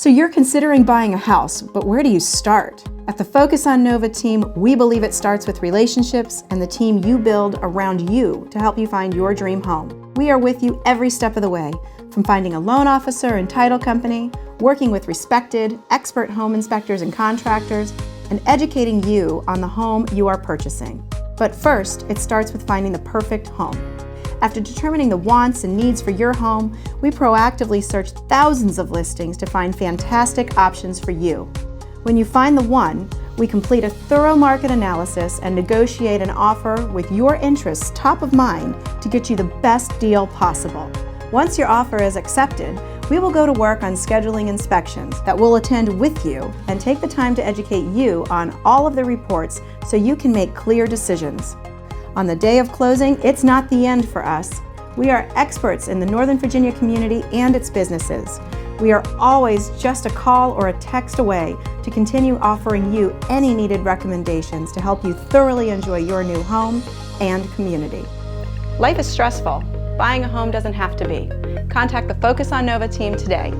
So you're considering buying a house, but where do you start? At the Focus on Nova team, we believe it starts with relationships and the team you build around you to help you find your dream home. We are with you every step of the way, from finding a loan officer and title company, working with respected, expert home inspectors and contractors, and educating you on the home you are purchasing. But first, it starts with finding the perfect home. After determining the wants and needs for your home, we proactively search thousands of listings to find fantastic options for you. When you find the one, we complete a thorough market analysis and negotiate an offer with your interests top of mind to get you the best deal possible. Once your offer is accepted, we will go to work on scheduling inspections that will attend with you and take the time to educate you on all of the reports so you can make clear decisions. On the day of closing, it's not the end for us. We are experts in the Northern Virginia community and its businesses. We are always just a call or a text away to continue offering you any needed recommendations to help you thoroughly enjoy your new home and community. Life is stressful. Buying a home doesn't have to be. Contact the Focus on Nova team today.